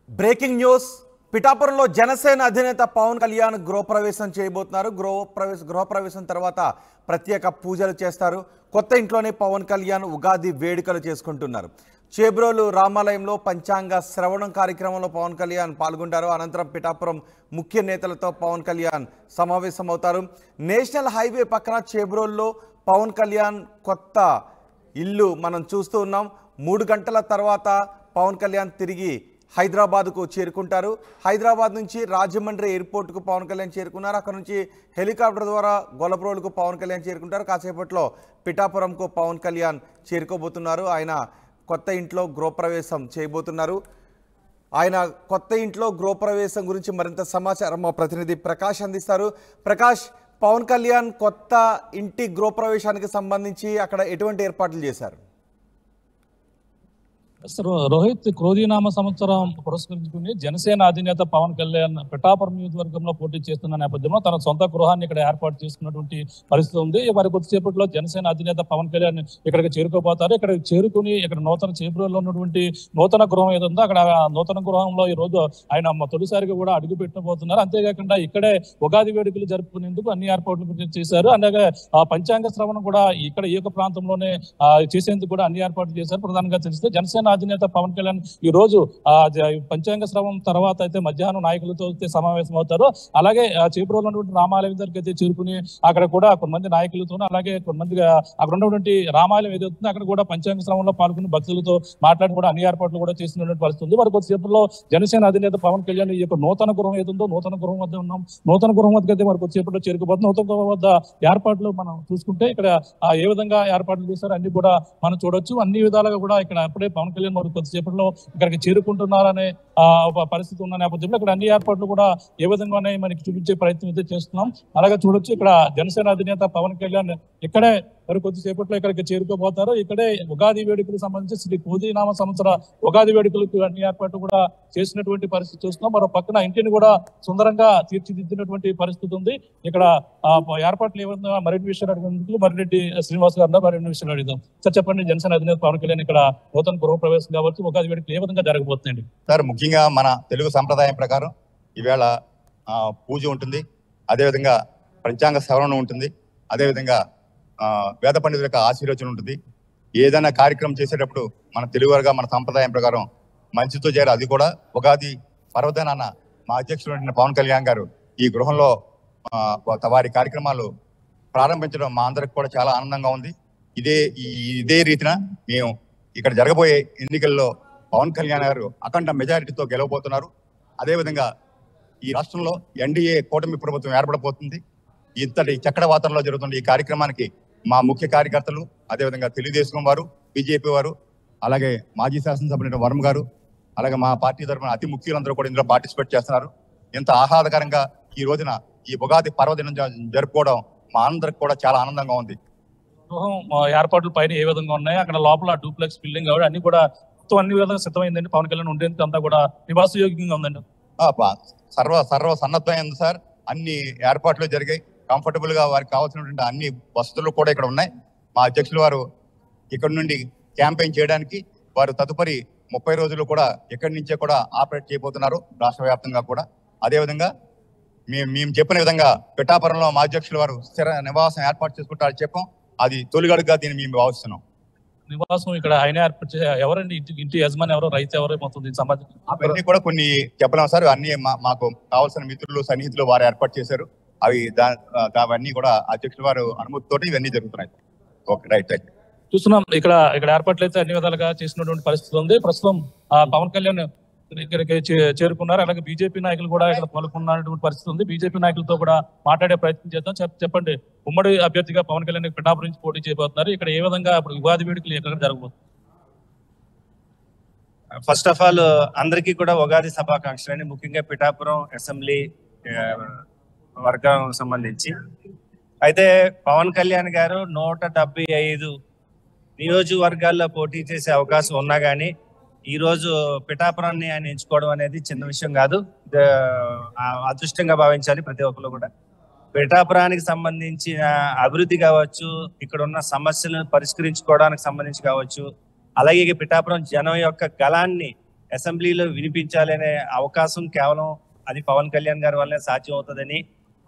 Breaking news. పిఠాపురంలో జనసేన అధినేత పవన్ కళ్యాణ్ గృహప్రవేశం చేయబోతున్నారు. గృహప్రవేశం తర్వాత ప్రత్యేక పూజలు చేస్తారు. కొత్త ఇంట్లోనే పవన్ కళ్యాణ్ ఉగాది వేడుకలు చేసుకుంటున్నారు. చేబ్రోలు రామాలయంలో పంచాంగ శ్రవణం కార్యక్రమంలో పవన్ కళ్యాణ్ పాల్గొంటారు. అనంతరం పిఠాపురం ముఖ్య నేతలతో పవన్ కళ్యాణ్ సమావేశమవుతారు. నేషనల్ హైవే పక్కన చేబ్రోల్లో పవన్ కళ్యాణ్ కొత్త ఇల్లు మనం చూస్తూ ఉన్నాం. 3 గంటల తర్వాత పవన్ కళ్యాణ్ తిరిగి హైదరాబాద్కు చేరుకుంటారు. హైదరాబాద్ నుంచి రాజమండ్రి ఎయిర్పోర్ట్కు పవన్ కళ్యాణ్ చేరుకున్నారు. అక్కడ నుంచి హెలికాప్టర్ ద్వారా గొల్లప్రోలుకు పవన్ కళ్యాణ్ చేరుకుంటారు. కాసేపట్లో పిఠాపురంకు పవన్ కళ్యాణ్ చేరుకోబోతున్నారు. ఆయన కొత్త ఇంట్లో గృహప్రవేశం చేయబోతున్నారు. ఆయన కొత్త ఇంట్లో గృహప్రవేశం గురించి మరింత సమాచారం మా ప్రతినిధి ప్రకాష్ అందిస్తారు. ప్రకాష్, పవన్ కళ్యాణ్ కొత్త ఇంటి గృహప్రవేశానికి సంబంధించి అక్కడ ఎటువంటి ఏర్పాట్లు చేశారు? రోహిత్, క్రోధీనామ సంవత్సరం పురస్కరించుకుని జనసేన అధినేత పవన్ కళ్యాణ్ పిఠాపురం నియోజకవర్గంలో పోటీ చేస్తున్న నేపథ్యంలో తన సొంత గృహాన్ని ఇక్కడ ఏర్పాటు చేసుకున్నటువంటి పరిస్థితి ఉంది. మరి కొద్దిసేపట్లో జనసేన అధినేత పవన్ కళ్యాణ్ ఇక్కడికి చేరుకోబోతారు. ఇక్కడ చేరుకుని ఇక్కడ నూతన చేబ్రోల్లో ఉన్నటువంటి నూతన గృహం ఏదో అక్కడ నూతన గృహంలో ఈ రోజు ఆయన తొలిసారిగా కూడా అడుగు పెట్టబోతున్నారు. అంతేకాకుండా ఇక్కడే ఉగాది వేడుకలు జరుపుకునేందుకు అన్ని ఏర్పాట్లు చేశారు. అలాగే పంచాంగ శ్రవణం కూడా ఇక్కడ ఈ యొక్క ప్రాంతంలోనే చేసేందుకు కూడా అన్ని ఏర్పాట్లు చేశారు. ప్రధానంగా తెలిస్తే జనసేన అధినేత పవన్ కళ్యాణ్ ఈ రోజు పంచాంగ శ్రవణం తర్వాత అయితే మధ్యాహ్నం నాయకులతో సమావేశం అవుతారు. అలాగే చేబ్రోలో ఉన్నటువంటి రామాలయం దగ్గరికి అయితే చేరుకుని అక్కడ కూడా కొంతమంది నాయకులతో అలాగే కొంతమంది అక్కడ ఉన్నటువంటి రామాలయం ఏదైతుందో అక్కడ కూడా పంచాంగ శ్రవణంలో పాల్గొని భక్తులతో మాట్లాడి కూడా అన్ని ఏర్పాట్లు కూడా చేస్తున్నటువంటి పరిస్థితి ఉంది. మరి కొద్దిసేపులో జనసేన అధినేత పవన్ కళ్యాణ్ ఈ యొక్క నూతన గృహం ఏదుందో నూతన గృహం వద్ద ఉన్నాం. నూతన గృహం వద్దకు అయితే మరి కొద్దిసేపులో చేరుకుపోతుంది. నూతన గృహం వద్ద ఏర్పాట్లు మనం చూసుకుంటే ఇక్కడ ఏ విధంగా ఏర్పాట్లు చేశారో అన్ని కూడా మనం చూడొచ్చు. అన్ని విధాలుగా కూడా ఇక్కడ అప్పుడే పవన్ కళ్యాణ్ మరి కొద్దిసేపట్లో ఇక్కడికి చేరుకుంటున్నారనే పరిస్థితి ఉన్న నేపథ్యంలో ఇక్కడ అన్ని ఏర్పాట్లు కూడా ఏ విధంగా ఉన్నాయి మనకి చూపించే ప్రయత్నం అయితే చేస్తున్నాం. అలాగే చూడొచ్చు ఇక్కడ జనసేన అధినేత పవన్ కళ్యాణ్ ఇక్కడే మరి కొద్దిసేపట్లో ఇక్కడికి చేరుకోబోతారు. ఇక్కడే ఉగాది వేడుకలకు సంబంధించి శ్రీ క్రోధీనామ సంవత్సర ఉగాది వేడుకలకు అన్ని ఏర్పాట్లు కూడా చేసినటువంటి పరిస్థితి చూస్తున్నాం. మరో పక్కన ఇంటిని కూడా సుందరంగా తీర్చిదిద్దినటువంటి పరిస్థితి ఉంది. ఇక్కడ ఏర్పాట్లు ఏ విధంగా మరిన్ని విషయాలు అడిగేందుకు మరిరెడ్డి శ్రీనివాస్ గారు మరిన్ని విషయాలు అడుగుదాం. సార్ చెప్పండి, జనసేన అధినేత పవన్ కళ్యాణ్ ఇక్కడ నూతన గృహప్రవేశం కాబట్టి ఉగాది వేడుకలు ఏ విధంగా జరగబోతున్నాయండి? సార్, ముఖ్యంగా మన తెలుగు సంప్రదాయం ప్రకారం ఈవేళ పూజ ఉంటుంది, అదేవిధంగా పంచాంగ శ్రవణం ఉంటుంది, అదేవిధంగా వేద పండితుల యొక్క ఆశీర్వచనం ఉంటుంది. ఏదైనా కార్యక్రమం చేసేటప్పుడు మన తెలుగువారుగా మన సంప్రదాయం ప్రకారం మంచితో చేయాలి. అది కూడా ఉగాది పర్వదినాన మా అధ్యక్షుడు పవన్ కళ్యాణ్ గారు ఈ గృహంలో వారి కార్యక్రమాలు ప్రారంభించడం మా అందరికి కూడా చాలా ఆనందంగా ఉంది. ఇదే రీతిన మేము ఇక్కడ జరగబోయే ఎన్నికల్లో పవన్ కళ్యాణ్ గారు అఖండ మెజారిటీతో గెలవబోతున్నారు. అదేవిధంగా ఈ రాష్ట్రంలో ఎన్డీఏ కూటమి ప్రభుత్వం ఏర్పడబోతుంది. ఇంతటి చక్కటి వాతావరణంలో జరుగుతున్న ఈ కార్యక్రమానికి మా ముఖ్య కార్యకర్తలు, అదేవిధంగా తెలుగుదేశం వారు, బీజేపీ వారు, అలాగే మాజీ శాసనసభ్యులు వర్మ గారు, అలాగే మా పార్టీ తరఫున అతి ముఖ్యులందరూ కూడా ఇందులో పార్టిసిపేట్ చేస్తున్నారు. ఇంత ఆహ్లాదకరంగా ఈ రోజున ఈ ఉగాది పర్వదినం జరుపుకోవడం మా అందరికి కూడా చాలా ఆనందంగా ఉంది. గృహం ఏర్పాట్ల పైన ఏ విధంగా ఉన్నాయి, అక్కడ లోపల డూప్లెక్స్ బిల్డింగ్ కాబట్టి అన్ని కూడా అన్ని విధంగా సిద్ధమైందండి. పవన్ కళ్యాణ్ ఉండేందుకు అంతా కూడా నివాసయోగ్యంగా ఉందండి. సర్వ సన్నద్ధమైంది సార్. అన్ని ఏర్పాట్లు జరిగాయి. కంఫర్టబుల్ గా వారికి కావాల్సినటువంటి అన్ని వసతులు కూడా ఇక్కడ ఉన్నాయి. మా అధ్యక్షులు వారు ఇక్కడ నుండి క్యాంపెయిన్ చేయడానికి వారు తదుపరి 30 రోజులు కూడా ఇక్కడి నుంచే కూడా ఆపరేట్ చేయబోతున్నారు, రాష్ట్ర వ్యాప్తంగా కూడా. అదేవిధంగా మేము చెప్పిన విధంగా పిఠాపురంలో మా అధ్యక్షులు వారు స్థిర నివాసం ఏర్పాటు చేసుకుంటారని చెప్పాం. అది తొలిగడుగా దీన్ని మేము భావిస్తున్నాం. నివాసం ఇక్కడ ఆయన ఏర్పాటు ఎవరండి? ఇంటి యజమాని ఎవరో, రైతు ఎవరో మొత్తం సంబంధించి అవన్నీ కూడా కొన్ని చెప్పలేము సార్. అన్ని మాకు కావాల్సిన మిత్రులు, సన్నిహితులు వారు ఏర్పాటు చేశారు. అవి అవన్నీ కూడా అధ్యక్షుల వారు అనుమతితోటి ఇవన్నీ జరుగుతున్నాయి. Okay, right. చూస్తున్నాం ఇక్కడ ఏర్పాట్లు అయితే అన్ని విధాలుగా చేసినటువంటి పరిస్థితి ఉంది. ప్రస్తుతం పవన్ కళ్యాణ్ ఇక్కడికి చేరుకున్నారు. అలాగే బీజేపీ నాయకులు కూడా ఇక్కడ పాల్గొన్నటువంటి పరిస్థితి ఉంది. బీజేపీ నాయకులతో కూడా మాట్లాడే ప్రయత్నం చేద్దాం. చెప్పండి, ఉమ్మడి అభ్యర్థిగా పవన్ కళ్యాణ్ పిఠాపురం నుంచి పోటీ చేయబోతున్నారు. ఇక్కడ ఏ విధంగా ఉగాది వేడుకలు ఎక్కడ జరగబోతుంది? ఫస్ట్ ఆఫ్ ఆల్ అందరికీ కూడా ఉగాది శుభాకాంక్షలు అండి. ముఖ్యంగా పిఠాపురం అసెంబ్లీ వర్గం సంబంధించి అయితే పవన్ కళ్యాణ్ గారు 175 నియోజకవర్గాల్లో పోటీ చేసే అవకాశం ఉన్నా కానీ ఈ రోజు పిఠాపురాన్ని ఆయన ఎంచుకోవడం అనేది చిన్న విషయం కాదు. అదృష్టంగా భావించాలి ప్రతి ఒక్కరు కూడా. పిఠాపురానికి సంబంధించిన అభివృద్ధి కావచ్చు, ఇక్కడ ఉన్న సమస్యలను పరిష్కరించుకోవడానికి సంబంధించి కావచ్చు, అలాగే పిఠాపురం జనం యొక్క గళాన్ని అసెంబ్లీలో వినిపించాలనే అవకాశం కేవలం అది పవన్ కళ్యాణ్ గారి వల్లే సాధ్యం అవుతుందని,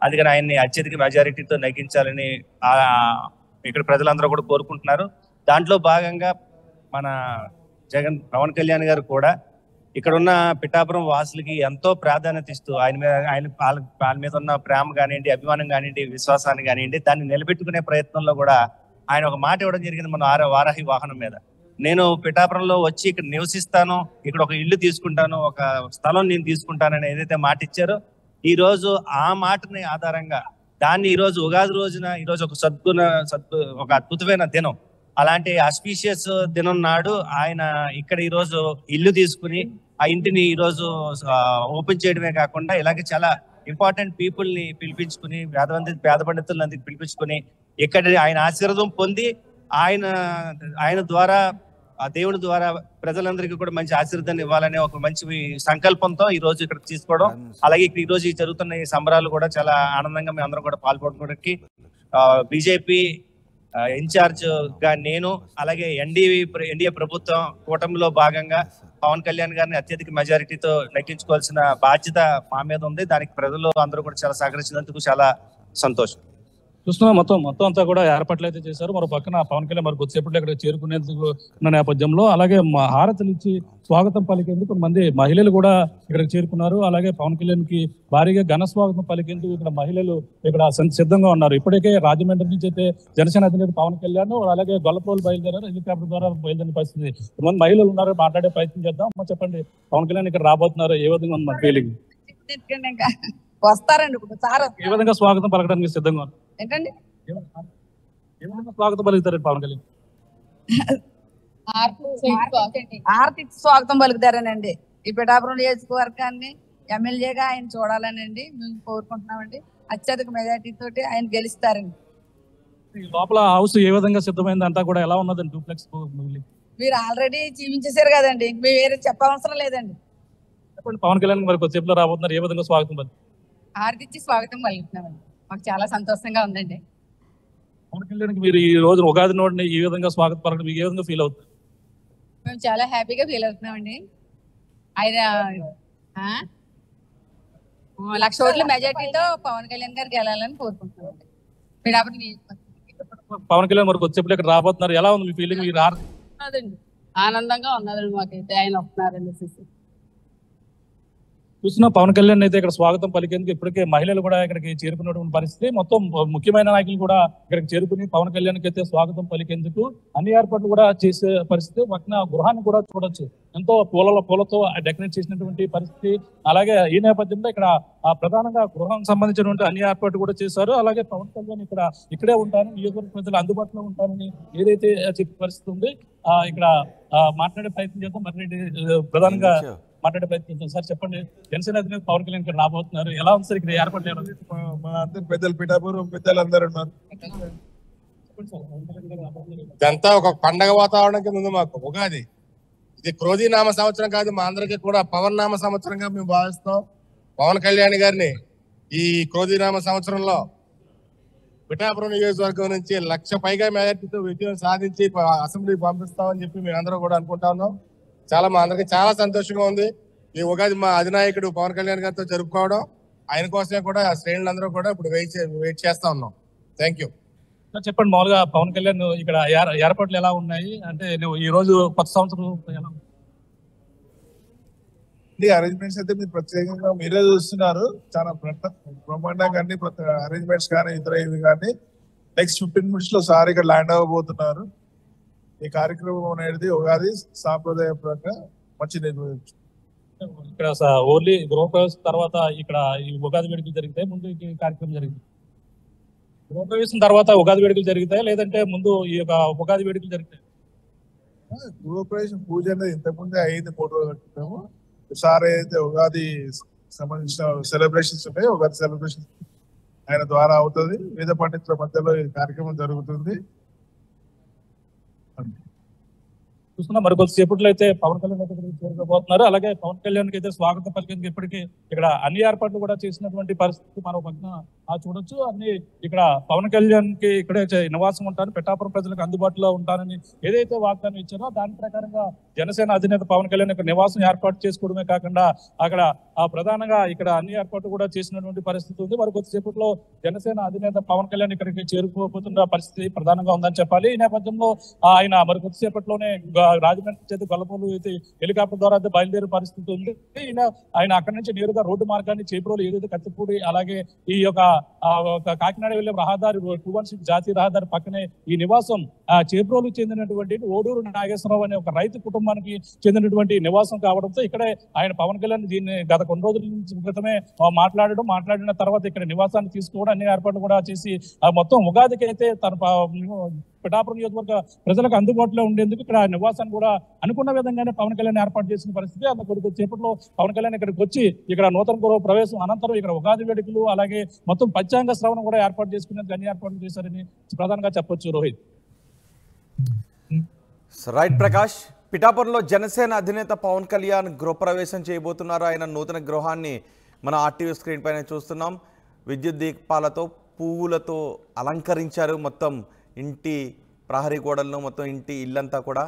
అందుకని ఆయన్ని అత్యధిక మెజారిటీతో నెగ్గించాలని ఇక్కడ ప్రజలందరూ కూడా కోరుకుంటున్నారు. దాంట్లో భాగంగా మన పవన్ కళ్యాణ్ గారు కూడా ఇక్కడ ఉన్న పిఠాపురం వాసులకి ఎంతో ప్రాధాన్యత ఇస్తూ ఆయన మీద ఉన్న ప్రేమ కానివ్వండి, అభిమానం కానివ్వండి, విశ్వాసాన్ని కానివ్వండి, దాన్ని నిలబెట్టుకునే ప్రయత్నంలో కూడా ఆయన ఒక మాట ఇవ్వడం జరిగింది మన వారాహి వాహనం మీద. నేను పిఠాపురంలో వచ్చి ఇక్కడ నివసిస్తాను, ఇక్కడ ఒక ఇల్లు తీసుకుంటాను, ఒక స్థలం నేను తీసుకుంటానని ఏదైతే మాట ఇచ్చారో, ఈ రోజు ఆ మాటని ఆధారంగా దాన్ని ఈ రోజు ఉగాది రోజున ఈ రోజు ఒక అద్భుతమైన దినం, అలాంటి ఆస్పీషియస్ దినం నాడు ఆయన ఇక్కడ ఈ రోజు ఇల్లు తీసుకుని ఆ ఇంటిని ఈ రోజు ఓపెన్ చేయడమే కాకుండా ఇలాగే చాలా ఇంపార్టెంట్ పీపుల్ ని పిలిపించుకుని పేద పండితులందరికీ పిలిపించుకుని ఇక్కడ ఆయన ఆశీర్వాదం పొంది ఆయన ద్వారా ఆ దేవుడి ద్వారా ప్రజలందరికీ కూడా మంచి ఆశీర్వాదాన్ని ఇవ్వాలనే ఒక మంచి సంకల్పంతో ఈ రోజు ఇక్కడ తీసుకోవడం, అలాగే ఈ రోజు జరుగుతున్న ఈ సంబరాలు కూడా చాలా ఆనందంగా మేము అందరం కూడా పాల్గొనడానికి బీజేపీ ఇన్ఛార్జ్ గా నేను, అలాగే ఎన్డీఏ ప్రభుత్వం కూటమిలో భాగంగా పవన్ కళ్యాణ్ గారిని అత్యధిక మెజారిటీతో నెగ్గించుకోవాల్సిన బాధ్యత మా మీద ఉంది. దానికి ప్రజలు అందరూ కూడా చాలా సహకరించినందుకు చాలా సంతోషం. చూస్తున్నా మొత్తం అంతా కూడా ఏర్పాట్లు అయితే చేశారు. మరో పక్కన పవన్ కళ్యాణ్ మరి కొద్దిసేపట్లో ఇక్కడ చేరుకునేందుకు ఉన్న నేపథ్యంలో అలాగే హారతులు ఇచ్చి స్వాగతం పలికేందుకు కొంతమంది మహిళలు కూడా ఇక్కడ చేరుకున్నారు. అలాగే పవన్ కళ్యాణ్ కి భారీగా ఘన స్వాగతం పలికేందుకు ఇక్కడ మహిళలు ఇక్కడ సిద్ధంగా ఉన్నారు. ఇప్పటికే రాజమండ్రి నుంచి అయితే జనసేన అధినేత పవన్ కళ్యాణ్ అలాగే గొల్లపోలు బయలుదేరారు, హెలికాప్టర్ ద్వారా బయలుదేరిన పరిస్థితి. కొంతమంది మహిళలు ఉన్నారు, మాట్లాడే ప్రయత్నం చేద్దాం. చెప్పండి, పవన్ కళ్యాణ్ ఇక్కడ రాబోతున్నారు, ఏ విధంగా ఉంది మన ఫీలింగ్? వస్తారండి సార్, ఏ విధంగా స్వాగతం పలకడానికి సిద్ధంగా ఉన్నారు? ఏంటండి స్వాగతం పలుకుతారండి పవన్ కళ్యాణ్? ఆర్థిక స్వాగతం పలుకుతారనండి. ఈ పిఠాపురం నియోజకవర్గాన్ని ఎమ్మెల్యేగా ఆయన చూడాలనండి మేము కోరుకుంటున్నామండి. అత్యధిక మెజార్టీ తోటి ఆయన గెలుస్తారండి. లోపల హౌస్ ఏ విధంగా సిద్ధమైంది, అంతా కూడా ఎలా ఉన్నదండి? డూప్లెక్స్ మీరు ఆల్రెడీ చూపించేశారు కదండి, మేము వేరే చెప్పవసరం లేదండి. పవన్ కళ్యాణ్ మరి కొద్దిసేపులో రాబోతున్నారు, ఏ విధంగా స్వాగతం పలుకుతారు? ఆర్థిక స్వాగతం పలుకుతున్నామండి. మాకు చాలా సంతోషంగా ఉందండి. పవన్ కళ్యాణ్ మీరు ఈ రోజు ఉగాది నోటిని ఈ విధంగా స్వాగతం పలకడం మీకు ఏ విధంగా ఫీల్ అవుతుంది? మేము చాలా హ్యాపీగా ఫీల్ అవుతున్నామండి. ఆయన 1,00,000 ఓట్ల మెజార్టీతో పవన్ కళ్యాణ్ గారు గెలాలని కోరుకుంటున్నామండి. పవన్ కళ్యాణ్ మరి కొద్దిసేపు ఇక్కడ రాబోతున్నారు, ఎలా ఉంది మీ ఫీలింగ్? మీరు ఆనందంగా ఉన్నదండి మాకైతే ఆయన వస్తున్నారండి. చూసిన పవన్ కళ్యాణ్ అయితే ఇక్కడ స్వాగతం పలికేందుకు ఇప్పటికే మహిళలు కూడా ఇక్కడికి చేరుకున్నటువంటి పరిస్థితి. మొత్తం ముఖ్యమైన నాయకులు కూడా ఇక్కడికి చేరుకుని పవన్ కళ్యాణ్కి అయితే స్వాగతం పలికేందుకు అన్ని ఏర్పాట్లు కూడా చేసే పరిస్థితి. పక్కన గృహాన్ని కూడా చూడొచ్చు, ఎంతో పూలతో డెకరేట్ చేసినటువంటి పరిస్థితి. అలాగే ఈ నేపథ్యంలో ఇక్కడ ప్రధానంగా గృహం సంబంధించినటువంటి అన్ని ఏర్పాట్లు కూడా చేశారు. అలాగే పవన్ కళ్యాణ్ ఇక్కడే ఉంటాను, నియోజకవర్గ ప్రజలు అందుబాటులో ఉంటానని ఏదైతే చెప్పే పరిస్థితి ఉంది. ఇక్కడ మాట్లాడే ప్రయత్నం చేద్దాం. మరి ప్రధానంగా మాట్లాడే ప్రయత్నించాం. సార్ చెప్పండి, జనసేన అధినేత పవన్ కళ్యాణ్ ఇక్కడ రాబోతున్నారు, ఎలా ఉంది సార్ ఇక్కడ ఏర్పాట్లు? మా అందరు పెద్దలు పిఠాపురం పెద్దలు అందరు ఉన్నారు. ఇదంతా ఒక పండగ వాతావరణం కింద ఉంది మాకు. ఉగాది ఇది క్రోధీ నామ సంవత్సరం కాదు, మా అందరికీ కూడా పవన్ నామ సంవత్సరంగా మేము భావిస్తాం. పవన్ కళ్యాణ్ గారిని ఈ క్రోధీ నామ సంవత్సరంలో పిఠాపురం నియోజకవర్గం నుంచి 1,00,000 పైగా మెజార్టీతో విజయం సాధించి అసెంబ్లీకి పంపిస్తామని చెప్పి మేము అందరూ కూడా అనుకుంటా ఉన్నాం. మా అందరికి చాలా సంతోషంగా ఉంది. ఈ ఉగాది మా అధినాయకుడు పవన్ కళ్యాణ్ గారితో జరుపుకోవడం, ఆయన కోసమే కూడా శ్రేణులందరూ కూడా ఇప్పుడు వెయిట్ చేస్తా ఉన్నాం. Thank you. చెప్పండి, మామూలుగా పవన్ కళ్యాణ్ ఇక్కడ ఏర్పాట్లు ఎలా ఉన్నాయి అంటే ఈ రోజు కొత్త సంవత్సరం ఎలా అరేంజ్మెంట్స్ అయితే మీరు ప్రత్యేకంగా మీరే చూస్తున్నారు. చాలా బ్రహ్మాండంగా అన్ని అరేంజ్మెంట్స్ కానీ ఇతర ఇవి కానీ నెక్స్ట్ 15 minutes లో సార్ ఇక్కడ ల్యాండ్ అవ్వబోతున్నారు. ఈ కార్యక్రమం అనేది ఉగాది సాంప్రదాయపరంగా మంచి నిర్వహించు. ఇక్కడ ఓన్లీ గృహప్రవేశం తర్వాత ఇక్కడ ఈ ఉగాది వేడుకలు జరిగితే ముందు ఈ కార్యక్రమం జరిగింది. గృహప్రవేశం తర్వాత ఉగాది వేడుకలు జరుగుతాయి, లేదంటే ముందు ఈ యొక్క ఉగాది వేడుకలు జరుగుతాయి? గృహప్రవేశం పూజ అనేది ఇంతకుముందే అయింది 3 రోజుల క్రితము. సార్ అయితే ఉగాది సంబంధించిన సెలబ్రేషన్స్ ఉంటాయి, ఉగాది సెలబ్రేషన్ ఆయన ద్వారా అవుతుంది. వేద పండితుల మధ్యలో ఈ కార్యక్రమం జరుగుతుంది. చూస్తున్నా. మరి కొద్దిసేపట్లో అయితే పవన్ కళ్యాణ్ అయితే ఇక్కడికి చేరుకోబోతున్నారు. అలాగే పవన్ కళ్యాణ్ కి అయితే స్వాగతం పలికేందుకు ఇప్పటికీ ఇక్కడ అన్ని ఏర్పాట్లు కూడా చేసినటువంటి పరిస్థితి మనం పక్కన చూడొచ్చు. అన్ని ఇక్కడ పవన్ కళ్యాణ్ కి ఇక్కడే నివాసం ఉంటాను, పిఠాపురం ప్రజలకు అందుబాటులో ఉంటానని ఏదైతే వాగ్దానం ఇచ్చారో దాని ప్రకారంగా జనసేన అధినేత పవన్ కళ్యాణ్ ఇక్కడ నివాసం ఏర్పాటు చేసుకోవడమే కాకుండా అక్కడ ప్రధానంగా ఇక్కడ అన్ని ఏర్పాట్లు కూడా చేసినటువంటి పరిస్థితి ఉంది. మరి కొద్దిసేపట్లో జనసేన అధినేత పవన్ కళ్యాణ్ ఇక్కడికి చేరుకోబోతున్న పరిస్థితి ప్రధానంగా ఉందని చెప్పాలి. ఈ నేపథ్యంలో ఆయన మరి కొద్దిసేపట్లోనే రాజమండ్రి చేతి గొల్లపూలు అయితే హెలికాప్టర్ ద్వారా అయితే బయలుదేరే పరిస్థితి ఉంది. ఆయన అక్కడి నుంచి నేరుగా రోడ్డు మార్గాన్ని చేబ్రోలు ఏదైతే కత్తిపూడి అలాగే ఈ యొక్క కాకినాడ వెళ్లే రహదారి 216 జాతీయ రహదారి పక్కనే ఈ నివాసం చేబ్రోలు చెందినటువంటి ఓడూరు నాగేశ్వరరావు అనే ఒక రైతు కుటుంబానికి చెందినటువంటి నివాసం కావడంతో ఇక్కడే ఆయన పవన్ కళ్యాణ్ దీన్ని గత కొన్ని రోజుల నుంచి క్రితమే మాట్లాడిన తర్వాత ఇక్కడ నివాసాన్ని తీసుకోవడం అన్ని ఏర్పాట్లు కూడా చేసి మొత్తం ఉగాదికి అయితే తన పిఠాపురం నియోజకవర్గ ప్రజలకు అందుబాటులో ఉండేందుకు ఇక్కడ నివాసాన్ని కూడా అనుకున్న విధంగానే పవన్ కళ్యాణ్ ఏర్పాటు చేసిన పరిస్థితి. అందులో కొద్దిసేపట్లో పవన్ కళ్యాణ్ ఇక్కడికి వచ్చి ఇక్కడ నూతన గృహ ప్రవేశం అనంతరం ఇక్కడ ఉగాది వేడుకలు అలాగే మొత్తం పంచాంగ శ్రవణం కూడా ఏర్పాటు చేసుకునేందుకు అన్ని ఏర్పాట్లు చేశారని ప్రధానంగా చెప్పొచ్చు. రోహిత్. రైట్ ప్రకాష్, పిఠాపురంలో జనసేన అధినేత పవన్ కళ్యాణ్ గృహప్రవేశం చేయబోతున్నారు. ఆయన నూతన గృహాన్ని మన ఆర్టీవీ స్క్రీన్ పైన చూస్తున్నాం. విద్యుత్ దీపాలతో పువ్వులతో అలంకరించారు. మొత్తం ఇంటి ప్రహరీ గోడలను మొత్తం ఇంటి ఇల్లంతా కూడా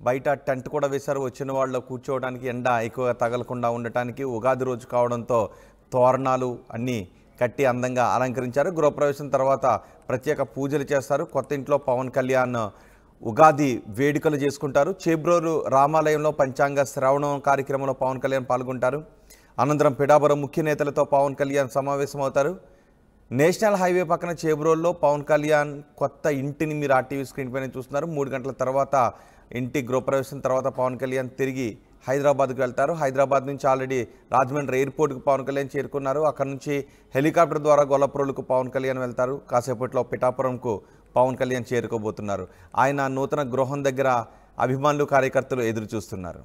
బయట టెంట్ కూడా వేశారు. వచ్చిన వాళ్ళు కూర్చోవడానికి ఎండ ఎక్కువగా తగలకుండా ఉండటానికి ఉగాది రోజు కావడంతో తోరణాలు అన్నీ కట్టి అందంగా అలంకరించారు. గృహప్రవేశం తర్వాత ప్రత్యేక పూజలు చేస్తారు. కొత్త ఇంట్లో పవన్ కళ్యాణ్ ఉగాది వేడుకలు చేసుకుంటారు. చేబ్రోలు రామాలయంలో పంచాంగ శ్రవణం కార్యక్రమంలో పవన్ కళ్యాణ్ పాల్గొంటారు. అనంతరం పిఠాపురం ముఖ్య నేతలతో పవన్ కళ్యాణ్ సమావేశమవుతారు. నేషనల్ హైవే పక్కన చేబ్రోల్లో పవన్ కళ్యాణ్ కొత్త ఇంటిని మీరు ఆర్టీవీ స్క్రీన్ పైన చూస్తున్నారు. 3 గంటల తర్వాత ఇంటి గృహప్రవేశం తర్వాత పవన్ కళ్యాణ్ తిరిగి హైదరాబాద్కు వెళ్తారు. హైదరాబాద్ నుంచి ఆల్రెడీ రాజమండ్రి ఎయిర్పోర్ట్కు పవన్ కళ్యాణ్ చేరుకున్నారు. అక్కడ నుంచి హెలికాప్టర్ ద్వారా గొల్లప్రోలుకు పవన్ కళ్యాణ్ వెళ్తారు. కాసేపట్లో పిఠాపురంకు పవన్ కళ్యాణ్ చేరుకోబోతున్నారు. ఆయన నూతన గృహం దగ్గర అభిమానులు కార్యకర్తలు ఎదురు చూస్తున్నారు.